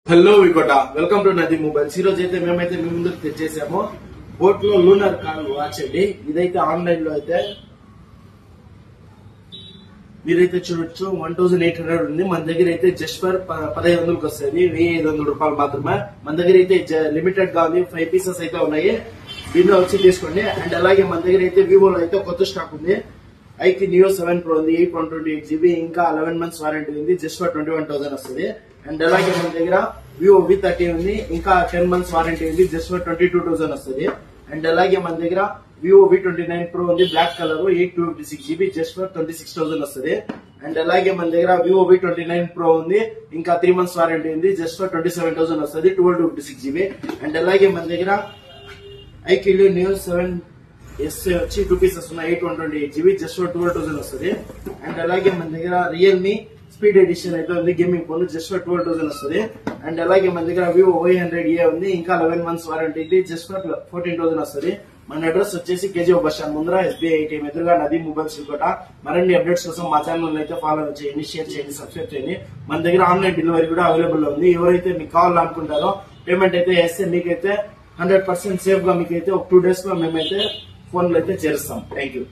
Hello V Kota welcome to నది mobiles. ఈ రోజు అయితే మేమైతే మీ ముందుకు తెచ్చేసాము బోట్ లో లూనర్ కార్ వాచ్ అండి. ఇదైతే ఆన్లైన్ లో అయితే మీరైతే చూడొచ్చు 1800 ఉంది. మన దగ్గర అయితే జస్ట్ ఫర్ 1500కి వస్తుంది, 1500 రూపాయలు మాత్రమే. మన దగ్గర అయితే లిమిటెడ్ గా ఉంది, 5 పీసెస్ అయితే ఉన్నాయి. దీనిలో వచ్చి తీసుకోండి. అండ్ అలాగే మన దగ్గర అయితే వివోలో అయితే కొత్త స్టాక్ ఉంది. ఐకి నియో 7 Pro ఉంది, 828GB, ఇంకా 11 months వారంటీ ఉంది. జస్ట్ ఫర్ 21,000 వస్తుంది. అండ్ అలాగే మన దగ్గర వివో V30 ఉంది, ఇంకా 10 months వారంటీ ఉంది. జస్ట్ ఫర్ 22,000 వస్తుంది. అండ్ అలాగే మన దగ్గర వివో V29 Pro ఉంది, black colour, 826GB, just for 26,000 వస్తుంది. అండ్ అలాగే మన దగ్గర వివో V29 Pro ఉంది, ఇంకా 3 months వారంటీ ఉంది. జస్ట్ ఫర్ 27,000 వస్తుంది, 1226GB. అండ్ అలాగే మన దగ్గర ఐక్యూ నియో 7S వచ్చి 2 pieces ఉన్నాయి, 828GB, జస్ట్ ఫర్ 12,000 వస్తుంది. అండ్ అలాగే మన దగ్గర రియల్మీ స్పీడ్ ఎడిషన్ అయితే ఉంది, గేమింగ్ ఫోన్, జస్ట్ ఫర్ 12,000 వస్తుంది. అండ్ అలాగే మన దగ్గర వివో Y100A ఉంది, ఇంకా 11 months వారంటీ ఉంది. జస్ట్ ఫర్ 14,000 వస్తుంది. మన అడ్రస్ వచ్చేసి కేజీఓ బస్ స్టాండ్ ముందర, SBI ATM ఎదురుగా, నది మొబైల్స్ వికోట. మరిన్ని అప్డేట్స్ కోసం మా ఛానల్ అయితే ఫాలో చేయండి, షేర్ చేయండి, సబ్స్క్రైబ్ చేయండి. మన దగ్గర ఆన్లైన్ డెలివరీ కూడా అవైలబుల్ ఉంది. ఎవరైతే మీకు కావాలనుకుంటారో పేమెంట్ అయితే వేస్తే మీకైతే 100% సేఫ్ గా మీకైతే ఒక 2 days లో మేమైతే ఫోన్ లో అయితే చేరుస్తాం. Thank you.